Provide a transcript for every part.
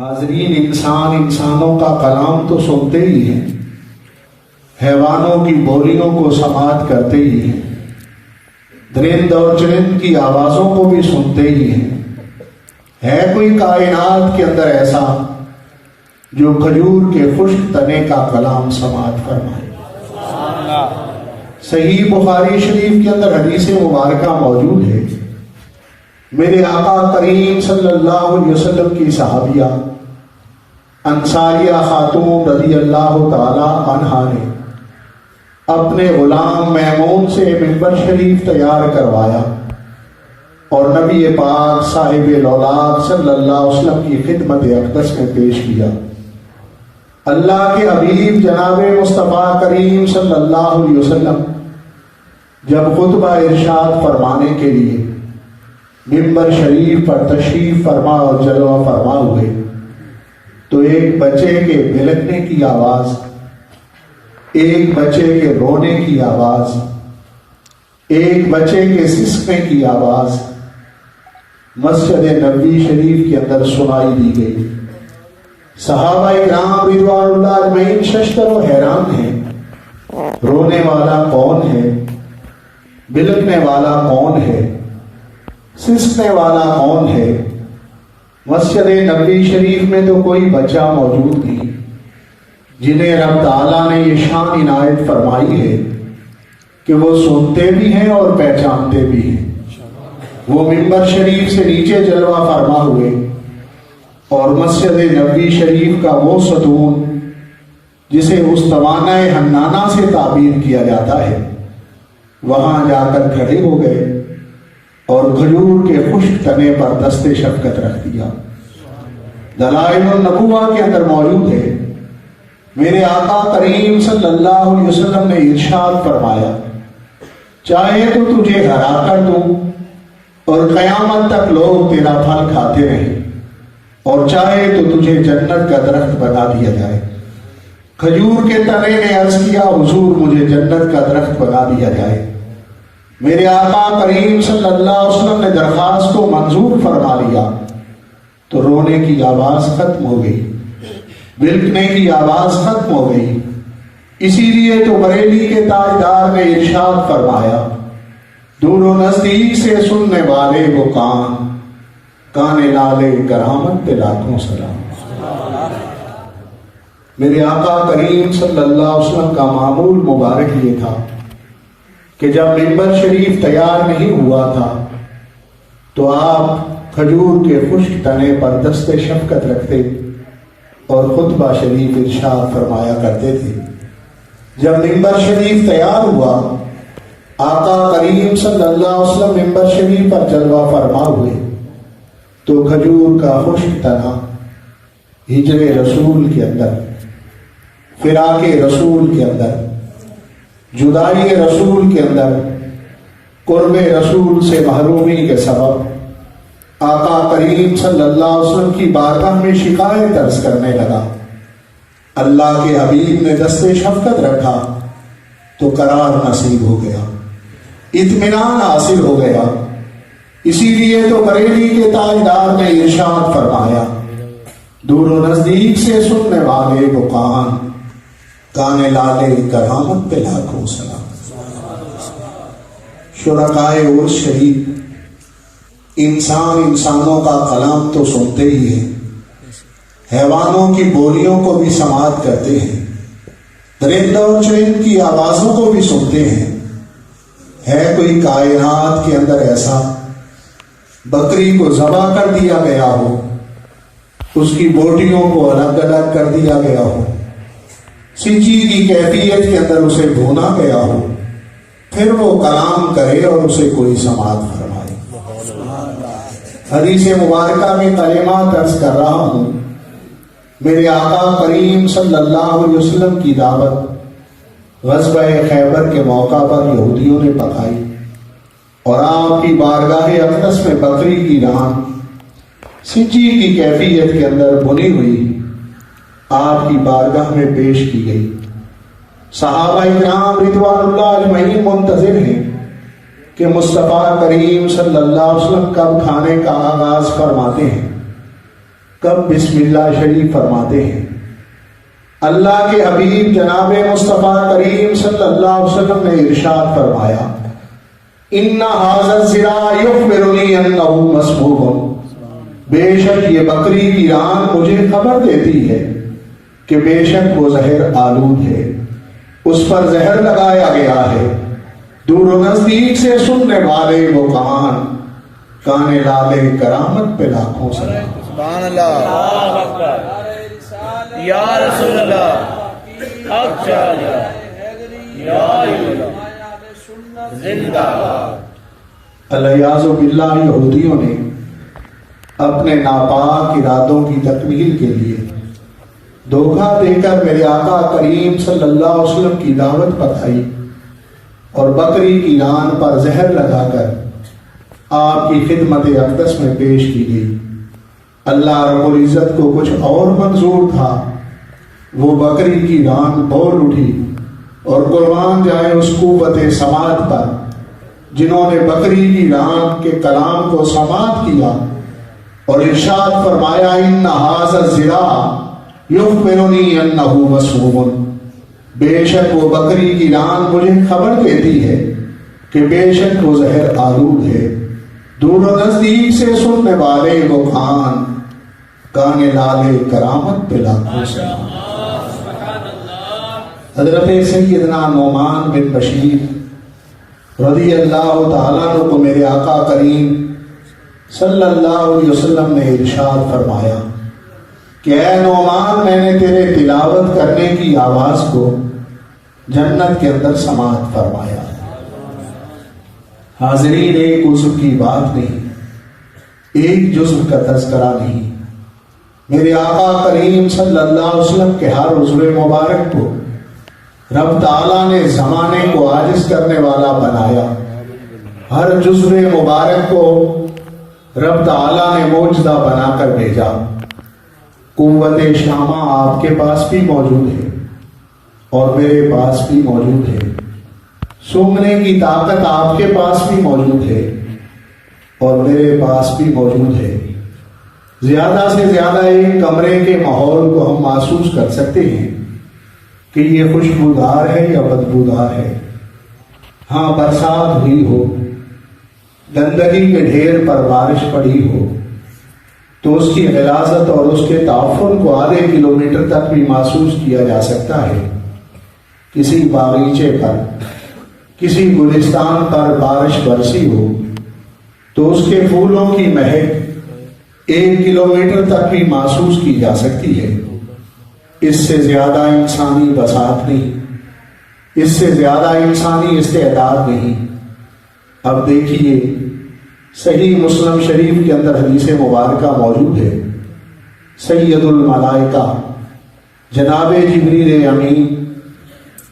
ناظرین، انسانوں کا کلام تو سنتے ہی ہیں، حیوانوں کی بولیوں کو سماعت کرتے ہی ہیں، درند اور چرند کی آوازوں کو بھی سنتے ہی ہیں۔ ہے کوئی کائنات کے اندر ایسا جو کھجور کے خشک تنے کا کلام سماعت فرمائے؟ صحیح بخاری شریف کے اندر حدیث مبارکہ موجود ہے، میرے آقا کریم صلی اللہ علیہ وسلم کی صحابیہ انصاریہ خاتون رضی اللہ تعالی عنہا نے اپنے غلام میمون سے منبر شریف تیار کروایا اور نبی پاک صاحب الاولاد صلی اللہ علیہ وسلم کی خدمت اقدس میں پیش کیا۔ اللہ کے حبیب جناب مصطفیٰ کریم صلی اللہ علیہ وسلم جب خطبہ ارشاد فرمانے کے لیے منبر شریف پر تشریف فرما اور جلوہ فرما ہوئے تو ایک بچے کے بلکنے کی آواز، ایک بچے کے رونے کی آواز، ایک بچے کے سسکنے کی آواز مسجد نبوی شریف کے اندر سنائی دی گئی۔ صحابہ کرام رضوان اللہ اجمعین ششدر و حیران ہیں، رونے والا کون ہے، بلکنے والا کون ہے، سسکنے والا کون ہے؟ مسجد نبوی شریف میں تو کوئی بچہ موجود نہیں جنہیں رب تعالیٰ نے یہ شان عنایت فرمائی ہے کہ وہ سنتے بھی ہیں اور پہچانتے بھی ہیں۔ وہ منبر شریف سے نیچے جلوہ فرما ہوئے اور مسجد نبوی شریف کا وہ ستون جسے استوانہ حنانہ سے تعبیر کیا جاتا ہے وہاں جا کر کھڑے ہو گئے اور کھجور کے خشک تنے پر دست شفقت رکھ دیا۔ دلائل النبوہ کے اندر موجود ہے، میرے آقا کریم صلی اللہ علیہ وسلم نے ارشاد فرمایا، چاہے تو تجھے ہرا کر دوں اور قیامت تک لوگ تیرا پھل کھاتے رہیں، اور چاہے تو تجھے جنت کا درخت بنا دیا جائے۔ کھجور کے تنے نے عرض کیا، حضور مجھے جنت کا درخت بنا دیا جائے۔ میرے آقا کریم صلی اللہ علیہ وسلم نے درخواست کو منظور فرما لیا تو رونے کی آواز ختم ہو گئی، بلکنے کی آواز ختم ہو گئی۔ اسی لیے تو بریلی کے تاجدار نے ارشاد فرمایا، دور و نزدیک سے سننے والے وہ کان لالے کرامت پہ لاکھوں سلام۔ میرے آقا کریم صلی اللہ علیہ وسلم کا معمول مبارک یہ تھا کہ جب منبر شریف تیار نہیں ہوا تھا تو آپ کھجور کے خشک تنے پر دست شفقت رکھتے اور خطبہ شریف ارشاد فرمایا کرتے تھے۔ جب منبر شریف تیار ہوا، آقا کریم صلی اللہ علیہ وسلم منبر شریف پر جلوہ فرما ہوئے تو کھجور کا خشک تنا ہجر رسول کے اندر، فراق رسول کے اندر، جدائی رسول کے اندر، قرب رسول سے محرومی کے سبب آقا کریم صلی اللہ علیہ وسلم کی بارگاہ میں شکایت عرض کرنے لگا۔ اللہ کے حبیب نے دست شفقت رکھا تو قرار نصیب ہو گیا، اطمینان حاصل ہو گیا۔ اسی لیے تو بریلی کے تاجدار نے ارشاد فرمایا، دور و نزدیک سے سننے والے وہ کان لالے کرامت پہ لاکھوں سلام۔ شرکائے عرس شریف انسانوں کا کلام تو سنتے ہی ہیں، حیوانوں کی بولیوں کو بھی سماعت کرتے ہیں، درند اور چرند کی آوازوں کو بھی سنتے ہیں۔ ہے کوئی کائنات کے اندر ایسا بکری کو ذبح کر دیا گیا ہو، اس کی بوٹیوں کو الگ الگ کر دیا گیا ہو، سنجی کی کیفیت کے اندر اسے بھونا گیا ہو، پھر وہ کلام کرے اور اسے کوئی سماعت فرمائے؟ حدیث مبارکہ میں کلمات عرض کر رہا ہوں، میرے آقا کریم صلی اللہ علیہ وسلم کی دعوت غزوہ خیبر کے موقع پر یہودیوں نے پکائی اور آپ کی بارگاہ اقدس میں بکری کی ران سنجی کی کیفیت کے اندر بنی ہوئی آپ کی بارگاہ میں پیش کی گئی۔ صحابہ کرام رضوان اللہ اجمعین منتظر ہیں کہ مصطفیٰ کریم صلی اللہ علیہ وسلم کب کھانے کا آغاز فرماتے ہیں۔ کب بسم اللہ شریف فرماتے ہیں؟ اللہ کے حبیب جناب مصطفیٰ کریم صلی اللہ علیہ وسلم نے ارشاد فرمایا ان ھذا الذراع یخبرنی انہ مسموم، بے شک یہ بکری کی ران مجھے خبر دیتی ہے کہ بے شک وہ زہر آلود ہے، اس پر زہر لگایا گیا ہے۔ دور و نزدیک سے سننے والے وہ کان لالے کرامت پہ لاکھوں سلام۔ سبحان اللہ، یا رسول اللہ، حق چاہیے، یا اللہ، زندہ باد۔ الیاذ باللہ، یہودیوں نے اپنے ناپاک ارادوں کی تکمیل کے لیے دھوکہ دے کر میرے آقا کریم صلی اللہ علیہ وسلم کی دعوت پکائی اور بکری کی ران پر زہر لگا کر آپ کی خدمت اقدس میں پیش کی گئی۔ اللہ رب العزت کو کچھ اور منظور تھا، وہ بکری کی ران بول اٹھی، اور قربان جائے اس قوت سماعت پر جنہوں نے بکری کی ران کے کلام کو سماعت کیا اور ارشاد فرمایا ان ھذا الذراع یخبرنی انہ مسموم، بے شک وہ بکری کی ران مجھے خبر دیتی ہے کہ بے شک وہ زہر آلود ہے۔ دور و نزدیک سے سننے والے وہ کان لالے کرامت پہ لاکھوں سلام۔ حضرت سیدنا نعمان بن بشیر رضی اللہ تعالیٰ عنہ کو میرے آقا کریم صلی اللہ علیہ وسلم نے ارشاد فرمایا کہ اے نعمان، میں نے تیرے تلاوت کرنے کی آواز کو جنت کے اندر سماعت فرمایا۔ حاضرین، ایک عضو کی بات نہیں، ایک جزو کا تذکرہ نہیں، میرے آقا کریم صلی اللہ علیہ وسلم کے ہر عضو مبارک کو رب تعالیٰ نے زمانے کو عاجز کرنے والا بنایا، ہر جزو مبارک کو رب تعالیٰ نے معجزہ بنا کر بھیجا۔ قوت شامہ آپ کے پاس بھی موجود ہے اور میرے پاس بھی موجود ہے، سونگنے کی طاقت آپ کے پاس بھی موجود ہے اور میرے پاس بھی موجود ہے۔ زیادہ سے زیادہ ایک کمرے کے ماحول کو ہم محسوس کر سکتے ہیں کہ یہ خوشبودار ہے یا بدبودار ہے۔ ہاں، برسات ہوئی ہو، گندگی کے ڈھیر پر بارش پڑی ہو تو اس کی غلاظت اور اس کے تعفن کو آدھے کلومیٹر تک بھی محسوس کیا جا سکتا ہے۔ کسی باغیچے پر، کسی گلستان پر بارش برسی ہو تو اس کے پھولوں کی مہک 1 کلومیٹر تک بھی محسوس کی جا سکتی ہے۔ اس سے زیادہ انسانی بساط نہیں، اس سے زیادہ انسانی استعداد نہیں۔ اب دیکھیے، صحیح مسلم شریف کے اندر حدیث مبارکہ موجود ہے، سید الملائکہ جناب جبریل امین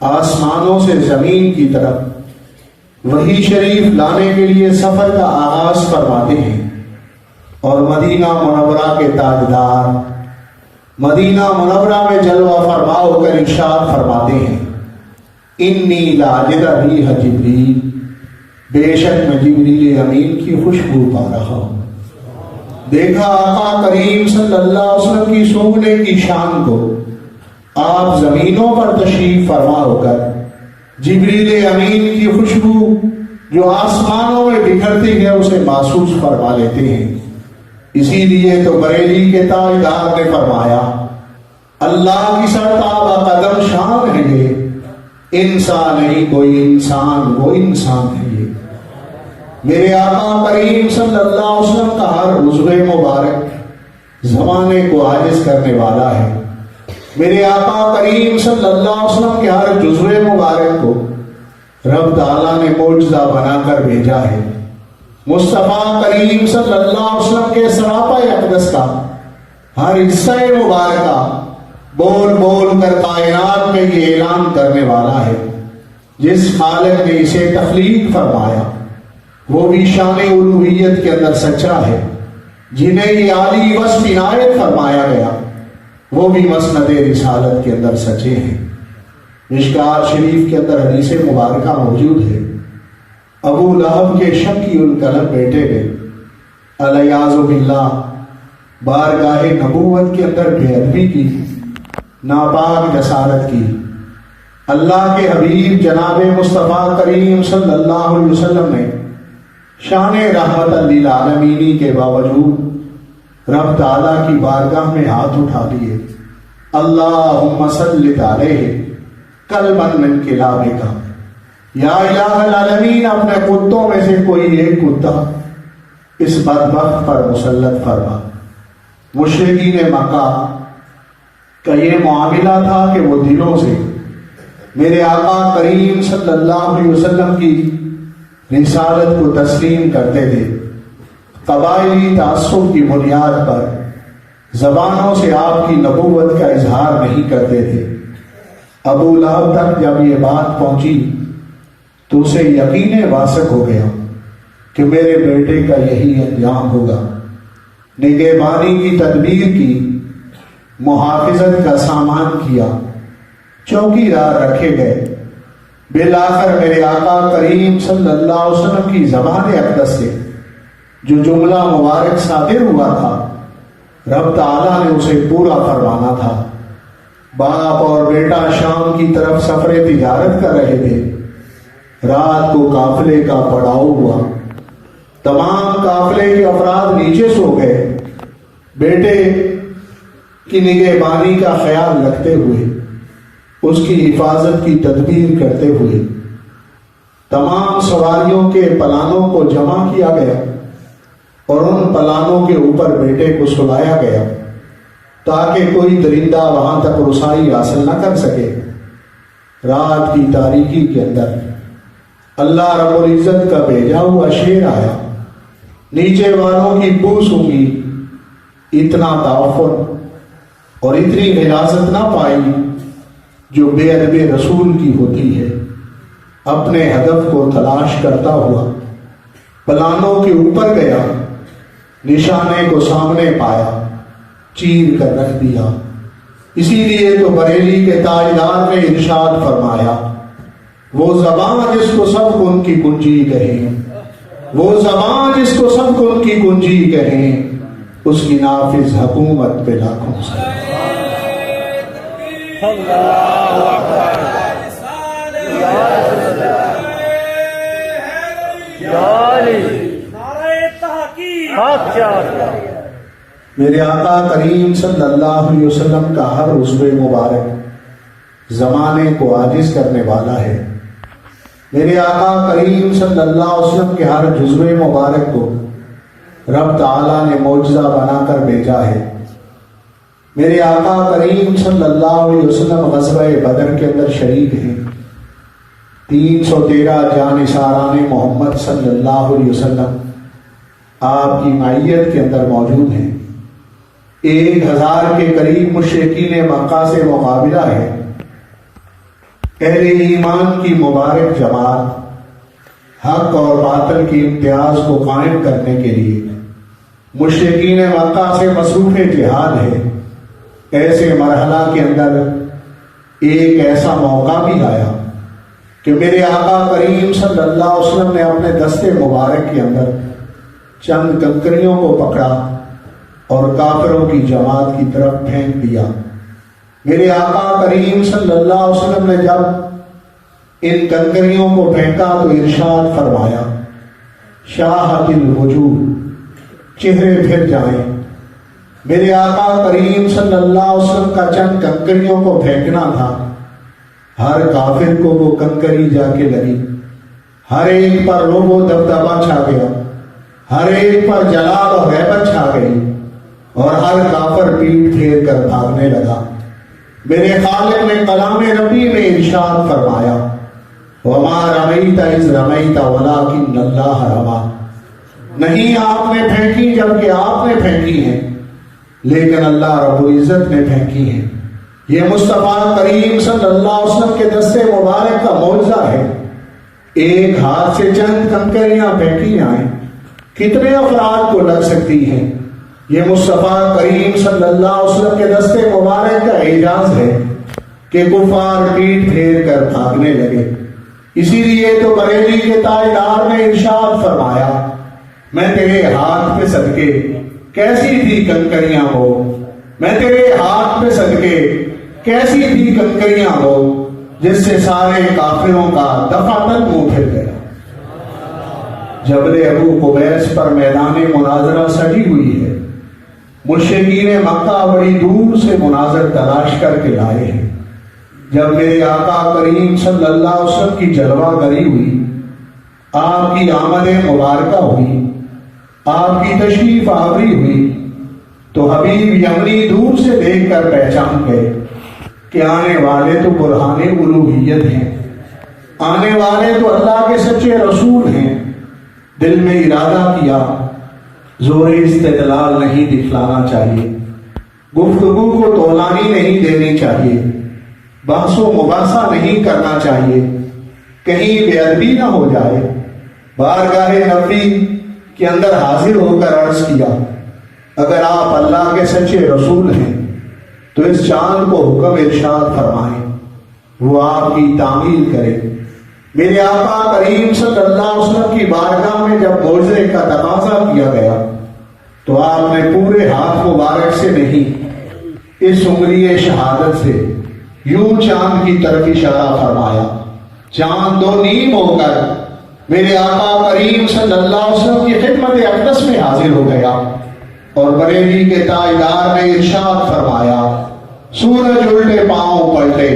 آسمانوں سے زمین کی طرف وحی شریف لانے کے لیے سفر کا آغاز فرماتے ہیں، اور مدینہ منورہ کے تاجدار مدینہ منورہ میں جلوہ فرما ہو کر ارشاد فرماتے ہیں انی لاجد ریح جبریل، بے شک میں جبریل امین کی خوشبو پا رہا ہوں۔ دیکھا آقا کریم صلی اللہ علیہ وسلم کی سونگنے کی شان کو، آپ زمینوں پر تشریف فرما ہو کر جبریل امین کی خوشبو جو آسمانوں میں بکھرتی ہے اسے محسوس فرما لیتے ہیں۔ اسی لیے تو بریلی کے تاجدار نے فرمایا اللہ کی سرتابہ قدم شان ہے یہ، انسان نہیں کوئی انسان، وہ انسان ہے یہ۔ میرے آقا کریم صلی اللہ علیہ وسلم کا ہر عضو مبارک زمانے کو عاجز کرنے والا ہے۔ میرے آقا کریم صلی اللہ علیہ وسلم کے ہر جزو مبارک کو رب تعالیٰ نے معجزہ بنا کر بھیجا ہے۔ مصطفیٰ کریم صلی اللہ علیہ وسلم کے سراپا اقدس کا ہر حصہ مبارکہ بول بول کر کائنات میں یہ اعلان کرنے والا ہے جس خالق نے اسے تخلیق فرمایا وہ بھی شان الوہیت کے اندر سچا ہے، جنہیں یہ عالی وصف عنایت فرمایا گیا وہ بھی مسند رسالت کے اندر سچے ہیں۔ مشکات شریف کے اندر حدیث مبارکہ موجود ہے، ابو لہب کے شکی القلب بیٹے نے الیاذ باللہ بارگاہ نبوت کے اندر بے ادبی کی، ناپاک جسارت کی، اللہ کے حبیب جناب مصطفیٰ کریم صلی اللہ علیہ وسلم نے شان رحمت للعالمینی کے باوجود رب تعالیٰ کی بارگاہ میں ہاتھ اٹھا دیے، اللہم سلط علیہ قلبا من کلابک، یا الہ العالمین اپنے کتوں میں سے کوئی ایک کتا اس بدبخت پر مسلط فرما۔ مشرکین مکہ کا یہ معاملہ تھا کہ وہ دلوں سے میرے آقا کریم صلی اللہ علیہ وسلم کی رسالت کو تسلیم کرتے تھے، قبائلی تعصب کی بنیاد پر زبانوں سے آپ کی نبوت کا اظہار نہیں کرتے تھے۔ ابو لہب تک جب یہ بات پہنچی تو اسے یقین واثق ہو گیا کہ میرے بیٹے کا یہی انجام ہوگا۔ نگہبانی کی تدبیر کی، محافظت کا سامان کیا، چوکی دار رکھے گئے۔ بالآخر میرے آقا کریم صلی اللہ علیہ وسلم کی زبان اقدس سے جو جملہ مبارک صادر ہوا تھا، رب تعالیٰ نے اسے پورا فرمانا تھا۔ باپ اور بیٹا شام کی طرف سفر تجارت کر رہے تھے، رات کو قافلے کا پڑاؤ ہوا، تمام قافلے کے افراد نیچے سو گئے۔ بیٹے کی نگہبانی کا خیال رکھتے ہوئے، اس کی حفاظت کی تدبیر کرتے ہوئے تمام سواریوں کے پلانوں کو جمع کیا گیا اور ان پلانوں کے اوپر بیٹے کو سلایا گیا تاکہ کوئی درندہ وہاں تک رسائی حاصل نہ کر سکے۔ رات کی تاریکی کے اندر اللہ رب العزت کا بھیجا ہوا شیر آیا، نیچے والوں کی بو سونگی، اتنا تعفن اور اتنی غلاظت نہ پائی جو بے ادب رسول کی ہوتی ہے۔ اپنے ہدف کو تلاش کرتا ہوا پلانوں کے اوپر گیا، نشانے کو سامنے پایا، چیر کر رکھ دیا۔ اسی لیے تو بریلی کے تاجدار نے ارشاد فرمایا، وہ زبان جس کو سب کن کی کنجی کہیں، وہ زبان جس کو سب کن کی کنجی کہیں، اس کی نافذ حکومت پہ لاکھوں سے۔ میرے آقا کریم صلی اللہ علیہ وسلم کا ہر عضو مبارک زمانے کو عاجز کرنے والا ہے۔ میرے آقا کریم صلی اللہ علیہ وسلم کے ہر جزو مبارک کو رب تعالیٰ نے معجزہ بنا کر بھیجا ہے۔ میرے آقا کریم صلی اللہ علیہ وسلم غزوہ بدر کے اندر شریک ہیں۔ 313 جانثاران محمد صلی اللہ علیہ وسلم آپ کی معیت کے اندر موجود ہیں۔ 1000 کے قریب مشرکین مکہ سے مقابلہ ہے۔ اہل ایمان کی مبارک جماعت حق اور باطل کی امتیاز کو قائم کرنے کے لیے مشرکین مکہ سے مصروف جہاد ہے۔ ایسے مرحلہ کے اندر ایک ایسا موقع بھی آیا کہ میرے آقا کریم صلی اللہ علیہ وسلم نے اپنے دستے مبارک کے اندر چند کنکریوں کو پکڑا اور کافروں کی جماعت کی طرف پھینک دیا۔ میرے آقا کریم صلی اللہ علیہ وسلم نے جب ان کنکریوں کو پھینکا تو ارشاد فرمایا، شاہت الوجوہ، چہرے پھر جائیں۔ میرے آقا کریم صلی اللہ علیہ وسلم کا چند کنکریوں کو پھینکنا تھا، ہر کافر کو وہ کنکری جا کے لگی، ہر ایک پر رعب و دبدبہ چھا گیا، ہر ایک پر جلال و غیبت چھا گئی اور ہر کافر پیٹ پھیر کر بھاگنے لگا۔ میرے خالق نے کلام ربی میں ارشاد فرمایا، وَمَا رَمَيْتَ إِذْ رَمَيْتَ وَلَٰكِنَّ اللَّهَ رَمَىٰ، نہیں آپ نے پھینکی جبکہ آپ نے پھینکی ہیں لیکن اللہ رب العزت نے پھینکی ہیں۔ یہ مصطفیٰ کریم صلی اللہ علیہ وسلم کے دستے مبارک کا معجزہ ہے۔ ایک ہاتھ سے چند کنکریاں پھینکی جائیں، کتنے افراد کو لگ سکتی ہیں؟ یہ مصطفیٰ کریم صلی اللہ علیہ وسلم کے دستے مبارک کا اعجاز ہے کہ کفار پیٹ پھیر کر بھاگنے لگے۔ اسی لیے تو بریلی کے تاجدار نے ارشاد فرمایا، میں تیرے ہاتھ پہ صدقے کیسی تھی کنکریاں وہ، میں تیرے ہاتھ پہ صدقے کیسی تھی کنکریاں وہ، جس سے سارے کافروں کا دفعتاً منہ پھر گیا۔ جبل ابو قبیس پر میدان مناظرہ سجی ہوئی ہے، مشرکین مکہ بڑی دور سے مناظر تلاش کر کے لائے ہیں۔ جب میرے آقا کریم صلی اللہ علیہ وسلم کی جلوہ گری ہوئی، آپ کی آمد مبارکہ ہوئی، آپ کی تشریف آوری ہوئی، تو حبیب یمنی دور سے دیکھ کر پہچان گئے کہ آنے والے تو برہان الوہیت ہیں، آنے والے تو اللہ کے سچے رسول ہیں۔ دل میں ارادہ کیا زور استدلال نہیں دکھلانا چاہیے، گفتگو کو طولانی نہیں دینی چاہیے، بحث و مباحثہ نہیں کرنا چاہیے، کہیں بے ادبی نہ ہو جائے۔ بارگاہ نبی کے اندر حاضر ہو کر عرض کیا، اگر آپ اللہ کے سچے رسول ہیں تو اس چاند کو حکم ارشاد فرمائیں، وہ آپ کی تعمیل کرے۔ میرے آقا کریم صلی اللہ علیہ وسلم کی بارگاہ میں جب معجزے کا تقاضا کیا گیا تو آپ نے پورے ہاتھ مبارک سے نہیں، اس انگلی شہادت سے یوں چاند کی طرف اشارہ فرمایا۔ چاند دو نیم ہو کر میرے آقا کریم صلی اللہ علیہ وسلم کی خدمت اقدس میں حاضر ہو گیا، اور بریلی کے تاجدار نے ارشاد فرمایا، سورج الٹے پاؤں پلٹے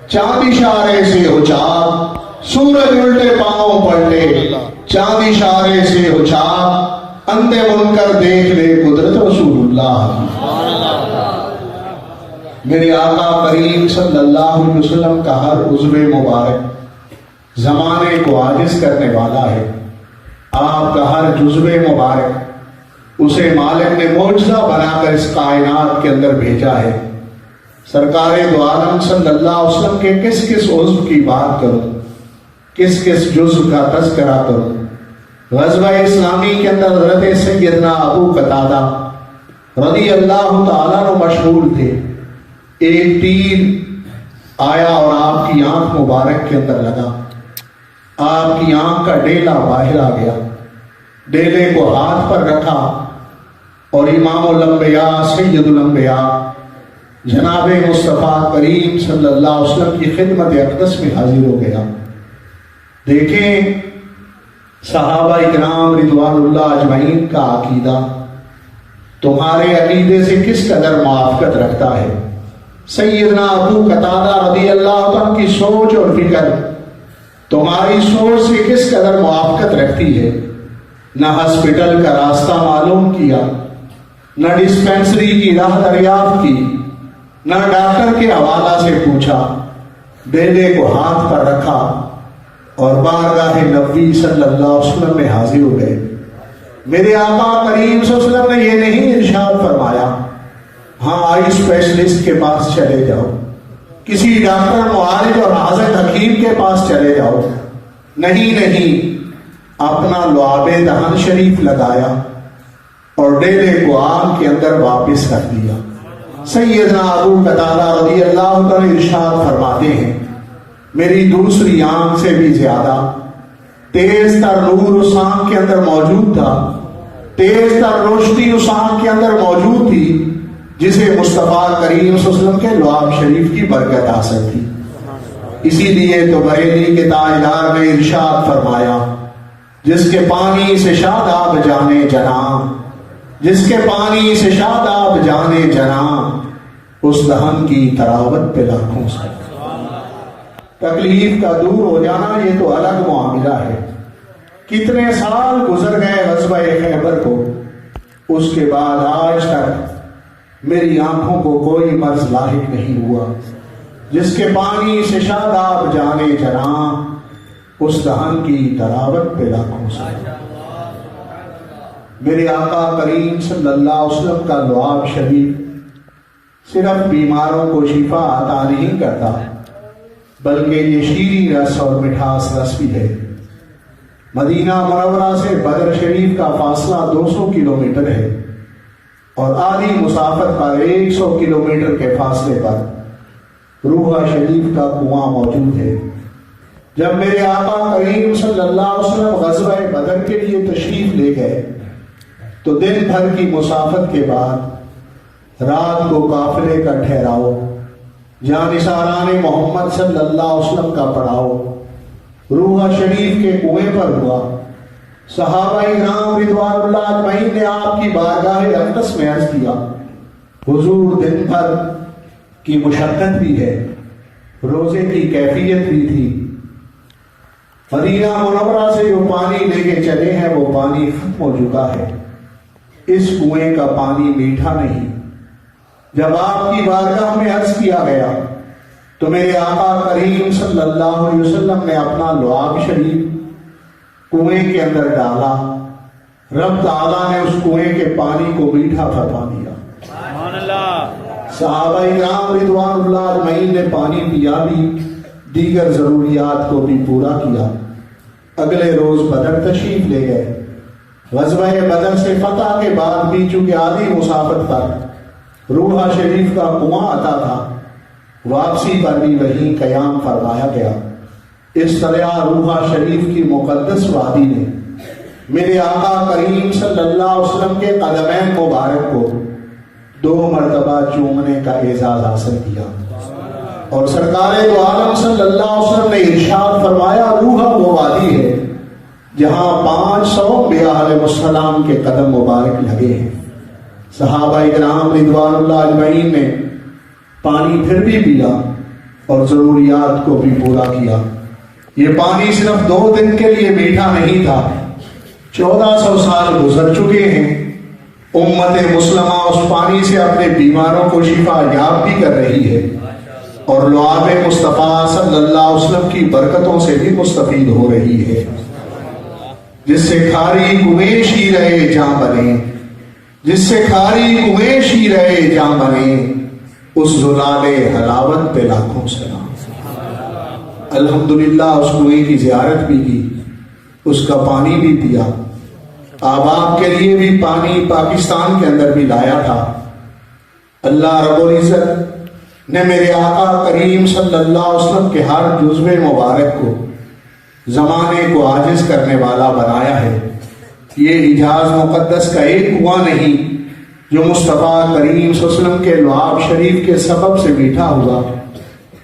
چاند اشارے سے ہو چاک، سورج الٹے پاؤں پلٹے چاند اشارے سے ہو چاک، اندھے بن کر دیکھ لے قدرت رسول اللہ۔ میرے آقا کریم صلی اللہ علیہ وسلم کا ہر عضو مبارک زمانے کو عاجز کرنے والا ہے، آپ کا ہر جزو مبارک اسے مالک نے معجزہ بنا کر اس کائنات کے اندر بھیجا ہے۔ سرکار دو عالم صلی اللہ علیہ وسلم کے کس کس عضو کی بات کروں، کس کس جزو کا تذکرہ کروں۔ غزوہ اسلامی کے اندر حضرت سیدنا ابو قتادہ رضی اللہ تعالیٰ عنہ مشغول تھے، ایک تیر آیا اور آپ کی آنکھ مبارک کے اندر لگا، آپ کی آنکھ کا ڈیلا باہر آ گیا، ڈیلے کو ہاتھ پر رکھا اور امام الانبیاء سید الانبیاء جناب مصطفیٰ کریم صلی اللہ علیہ وسلم کی خدمت اقدس میں حاضر ہو گیا۔ دیکھیں صحابہ اکرام رضوان اللہ اجمعین کا عقیدہ تمہارے عقیدے سے کس قدر موافقت رکھتا ہے۔ سیدنا ابو قتادہ رضی اللہ عنہ کی سوچ اور فکر تمہاری سوچ سے کس قدر موافقت رکھتی ہے۔ نہ ہاسپٹل کا راستہ معلوم کیا، نہ ڈسپینسری کی راہ دریافت کی، نہ ڈاکٹر کے حوالہ سے پوچھا، ڈیلے کو ہاتھ پر رکھا اور بارگاہ نبی صلی اللہ علیہ وسلم میں حاضر ہو گئے۔ میرے آقا کریم صلی اللہ علیہ وسلم نے یہ نہیں ارشاد فرمایا ہاں آئی اسپیشلسٹ کے پاس چلے جاؤ، کسی ڈاکٹر معالج اور حاذق حکیم کے پاس چلے جاؤ، نہیں، اپنا لعاب دہن شریف لگایا اور ڈیلے کو آگ کے اندر واپس رکھ دیا۔ سیدنا ابو قتادہ رضی اللہ تعالی ارشاد فرماتے ہیں، میری دوسری آنکھ سے بھی زیادہ تیز تر نور اس آنکھ کے اندر موجود تھا، تیز تر روشنی اس آنکھ کے اندر موجود تھی جسے مصطفیٰ کریم صلی اللہ علیہ وسلم کے لعاب شریف کی برکت حاصل تھی۔ اسی لیے تو بریلی کے تاجدار نے ارشاد فرمایا، جس کے پانی سے شاداب جانے جناں، جس کے پانی سے شاداب جانے جناں، اس دہن کی تراوت پہ لاکھوں سے۔ تکلیف کا دور ہو جانا یہ تو الگ معاملہ ہے، کتنے سال گزر گئے غزوہ خیبر کو، اس کے بعد آج تک میری آنکھوں کو کوئی مرض لاحق نہیں ہوا۔ جس کے پانی سے شاداب جانے جناں، اس دہن کی تراوت پہ لاکھوں سے۔ میرے آقا کریم صلی اللہ علیہ وسلم کا لعاب شریف صرف بیماروں کو شفا عطا نہیں کرتا، بلکہ یہ شیریں رس اور مٹھاس رس بھی ہے۔ مدینہ منورہ سے بدر شریف کا فاصلہ 200 کلومیٹر ہے، اور آدھی مسافت پر 100 کلومیٹر کے فاصلے پر روحہ شریف کا کنواں موجود ہے۔ جب میرے آقا کریم صلی اللہ علیہ وسلم غزوہ بدر کے لیے تشریف لے گئے تو دن بھر کی مسافت کے بعد رات کو قافلے کا ٹھہراؤ، جانثاران محمد صلی اللہ علیہ وسلم کا پڑاؤ روحا شریف کے کنویں پر ہوا۔ صحابہ کرام رضوان اللہ اجمعین نے آپ کی بارگاہ اقدس میں عرض کیا، حضور دن بھر کی مشقت بھی ہے، روزے کی کیفیت بھی تھی، مدینہ منورہ سے جو پانی لے کے چلے ہیں وہ پانی ختم ہو چکا ہے، اس کنویں کا پانی میٹھا نہیں۔ جب آپ کی بارگاہ میں عرض کیا گیا تو میرے آقا کریم صلی اللہ علیہ وسلم نے اپنا لعاب شریف کنویں کے اندر ڈالا، رب تعالیٰ نے اس کنویں کے پانی کو میٹھا فرما دیا۔ سبحان اللہ۔ صحابہ کرام رضوان اللہ اجمعین نے پانی پیا بھی، دیگر ضروریات کو بھی پورا کیا۔ اگلے روز بدر تشریف لے گئے۔ غزوہ بدر سے فتح کے بعد بھی چونکہ آدھی مسافت پر روحا شریف کا کنواں عطا تھا، واپسی پر بھی وہیں قیام فرمایا گیا۔ اس طرح روحا شریف کی مقدس وادی نے میرے آقا کریم صلی اللہ علیہ وسلم کے قدمین مبارک کو 2 مرتبہ چومنے کا اعزاز حاصل کیا، اور سرکار دو عالم صلی اللہ علیہ وسلم نے ارشاد فرمایا، روحا وہ وادی ہے جہاں 500 انبیاء علیہ السلام کے قدم مبارک لگے ہیں۔ صحابہ کرام رضوان اللہ اجمعین نے پانی پھر بھی پیا اور ضروریات کو بھی پورا کیا۔ یہ پانی صرف 2 دن کے لیے میٹھا نہیں تھا، 1400 سال گزر چکے ہیں، امت مسلمہ اس پانی سے اپنے بیماروں کو شفا یاب بھی کر رہی ہے، اور لعاب مصطفیٰ صلی اللہ علیہ وسلم کی برکتوں سے بھی مستفید ہو رہی ہے۔ جس سے کھاری کنویں شیرے جاں بنے، جس سے کھاری کنویں شیرے جاں بنے، اس زلال حلاوت پہ لاکھوں سلام۔ الحمدللہ اس کنویں کی زیارت بھی کی، اس کا پانی بھی پیا، آباد کے لیے بھی پانی پاکستان کے اندر بھی لایا تھا۔ اللہ رب العزت نے میرے آقا کریم صلی اللہ علیہ وسلم کے ہر جزو مبارک کو زمانے کو عاجز کرنے والا بنایا ہے۔ یہ حجاز مقدس کا ایک کنواں نہیں جو مصطفیٰ کریم صلی اللہ علیہ وسلم کے لعاب شریف کے سبب سے میٹھا ہوا،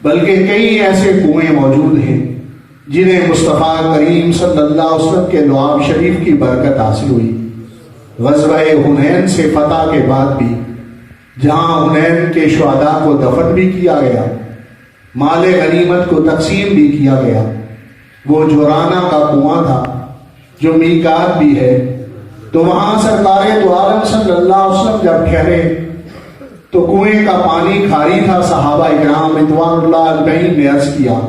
بلکہ کئی ایسے کنویں موجود ہیں جنہیں مصطفیٰ کریم صلی اللہ علیہ وسلم کے لعاب شریف کی برکت حاصل ہوئی۔ غزوہ حنین سے فتح کے بعد بھی جہاں حنین کے شہداء کو دفن بھی کیا گیا، مال غنیمت کو تقسیم بھی کیا گیا، وہ جورانہ کا کنواں تھا جو میقات بھی ہے، تو وہاں سرکار دو عالم صلی اللہ علیہ وسلم جب ٹھہرے تو کنویں کا پانی کھاری تھا۔ صحابہ کرام رضوان اللہ اجمعین نے عرض کیا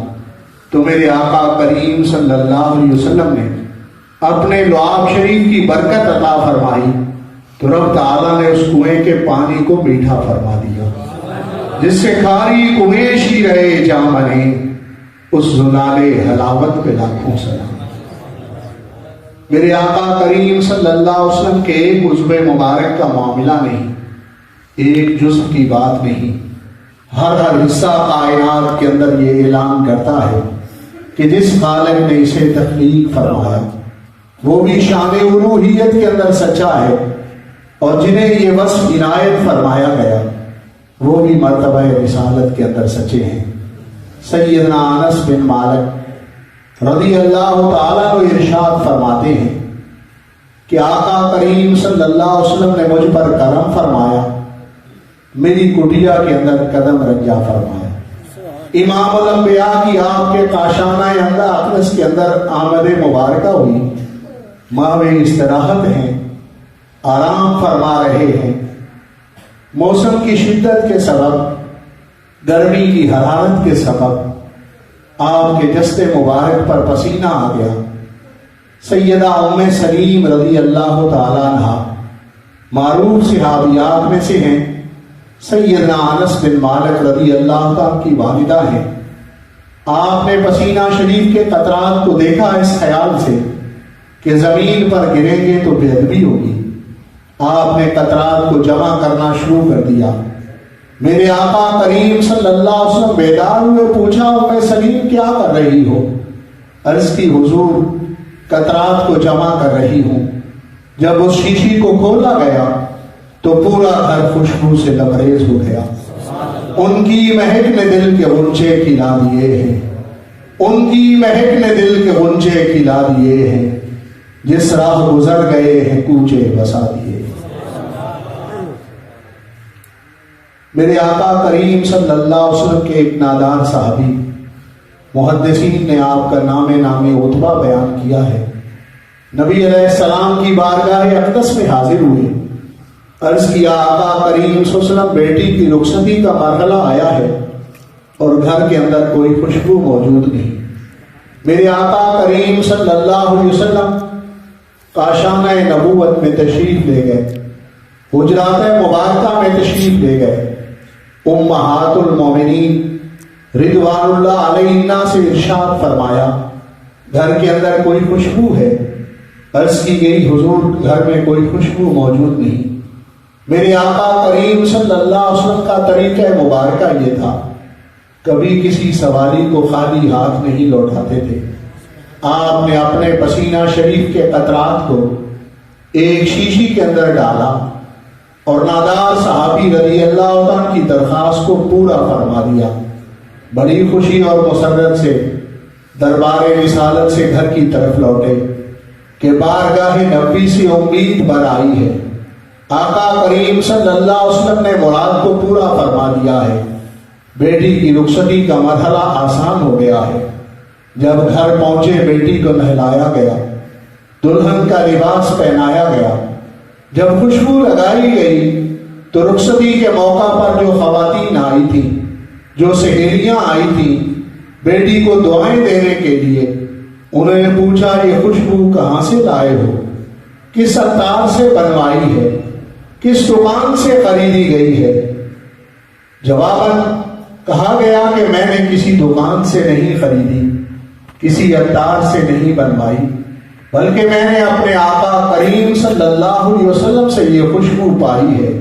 تو میرے آقا کریم صلی اللہ علیہ وسلم نے اپنے لعاب شریف کی برکت عطا فرمائی، تو رب تعالیٰ نے اس کنویں کے پانی کو میٹھا فرما دیا، جس سے کھاری کنویں شیرے جاں بنے، اس زلال حلاوت پہ لاکھوں سلام۔ میرے آقا کریم صلی اللہ علیہ وسلم کے ایک عضو مبارک کا معاملہ نہیں، ایک جزو کی بات نہیں، ہر حصہ کائنات کے اندر یہ اعلان کرتا ہے کہ جس خالق نے اسے تخلیق فرمایا وہ بھی شان الوہیت کے اندر سچا ہے، اور جنہیں یہ وصف عنایت فرمایا گیا وہ بھی مرتبہ رسالت کے اندر سچے ہیں۔ سیدنا انس بن مالک رضی اللہ تعالیٰ عنہ ارشاد فرماتے ہیں کہ آقا کریم صلی اللہ علیہ وسلم نے مجھ پر کرم فرمایا، میری کٹیا کے اندر قدم رنجا فرمایا۔ امام الانبیاء کی آپ کے کاشانہ اندر اقدس کے اندر آمد مبارکہ ہوئی، ماہ استراحت ہیں، آرام فرما رہے ہیں، موسم کی شدت کے سبب، گرمی کی حرارت کے سبب آپ کے جسد مبارک پر پسینہ آ گیا۔ سیدہ ام سلیم رضی اللہ تعالیٰ عنہ معروف صحابیات میں سے ہیں، سیدنا انس بن مالک رضی اللہ تعالیٰ کی والدہ ہیں۔ آپ نے پسینہ شریف کے قطرات کو دیکھا اس خیال سے کہ زمین پر گریں گے تو بے ادبی ہوگی۔ آپ نے قطرات کو جمع کرنا شروع کر دیا۔ میرے آقا کریم صلی اللہ علیہ وسلم بیدار ہوئے، پوچھا ام سلیم کیا کر رہی ہو؟ عرض کی حضور قطرات کو جمع کر رہی ہوں۔ جب اس شیشی کو کھولا گیا تو پورا گھر خوشبو سے لبریز ہو گیا. ان کی مہک نے دل کے غنچے کھلا دیے ہیں. ان کی مہک نے دل کے غنچے کھلا دیے ہیں. جس راہ گزر گئے ہیں کوچے بسا دیے. میرے آقا کریم صلی اللہ علیہ وسلم کے ایک نادان صحابی، محدثین نے آپ کا نام عتبہ بیان کیا ہے، نبی علیہ السلام کی بارگاہ اقدس میں حاضر ہوئے. عرض کیا آقا کریم صلی اللہ علیہ وسلم بیٹی کی رخصتی کا مرحلہ آیا ہے اور گھر کے اندر کوئی خوشبو موجود نہیں. میرے آقا کریم صلی اللہ علیہ وسلم کاشانہ نبوت میں تشریف لے گئے، حجرات مبارکہ میں تشریف لے گئے. امہات المومنین رضوان اللہ علیہن سے ارشاد فرمایا گھر کے اندر کوئی خوشبو ہے. عرض کی گئی حضور گھر میں کوئی خوشبو موجود نہیں. میرے آقا کریم صلی اللہ علیہ وسلم کا طریقہ مبارکہ یہ تھا، کبھی کسی سواری کو خالی ہاتھ نہیں لوٹاتے تھے. آپ نے اپنے پسینہ شریف کے قطرات کو ایک شیشی کے اندر ڈالا اور نادار صحابی رضی اللہ عنہ کی درخواست کو پورا فرما دیا. بڑی خوشی اور مسرت سے دربار رسالت سے گھر کی طرف لوٹے کہ بارگاہ نبی سے امید بر آئی ہے. آقا کریم صلی اللہ علیہ وسلم نے مراد کو پورا فرما دیا ہے. بیٹی کی رخصتی کا مرحلہ آسان ہو گیا ہے. جب گھر پہنچے بیٹی کو نہلایا گیا، دلہن کا لباس پہنایا گیا. جب خوشبو لگائی گئی تو رخصتی کے موقع پر جو خواتین آئی تھیں، جو سہیلیاں آئی تھیں بیٹی کو دعائیں دینے کے لیے، انہوں نے پوچھا یہ خوشبو کہاں سے لائے ہو، کس عطار سے بنوائی ہے، کس دکان سے خریدی گئی ہے؟ جواباً کہا گیا کہ میں نے کسی دکان سے نہیں خریدی، کسی عطار سے نہیں بنوائی، بلکہ میں نے اپنے آقا کریم صلی اللہ علیہ وسلم سے یہ خوشبو پائی ہے.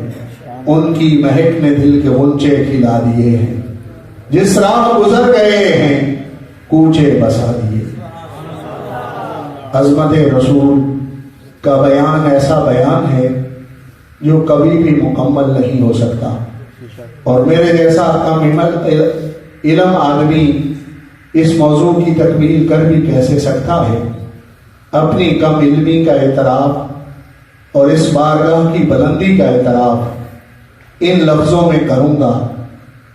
ان کی مہک نے دل کے غنچے کھلا دیے ہیں. جس راہ گزر گئے ہیں کوچے بسا دیے. عظمت رسول کا بیان ایسا بیان ہے جو کبھی بھی مکمل نہیں ہو سکتا، اور میرے جیسا کم علم آدمی اس موضوع کی تکمیل کر بھی کیسے سکتا ہے. اپنی کم علمی کا اعتراف اور اس بارگاہ کی بلندی کا اعتراف ان لفظوں میں کروں گا.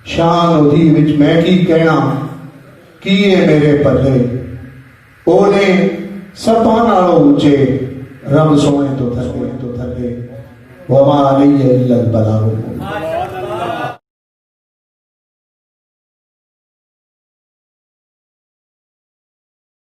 شان ادھی وچ میں کی کہنا کیے میرے پلے، اونے سبھاں نالوں اونچے رب سونے تو تھلے وما علیہ الا البلاغ.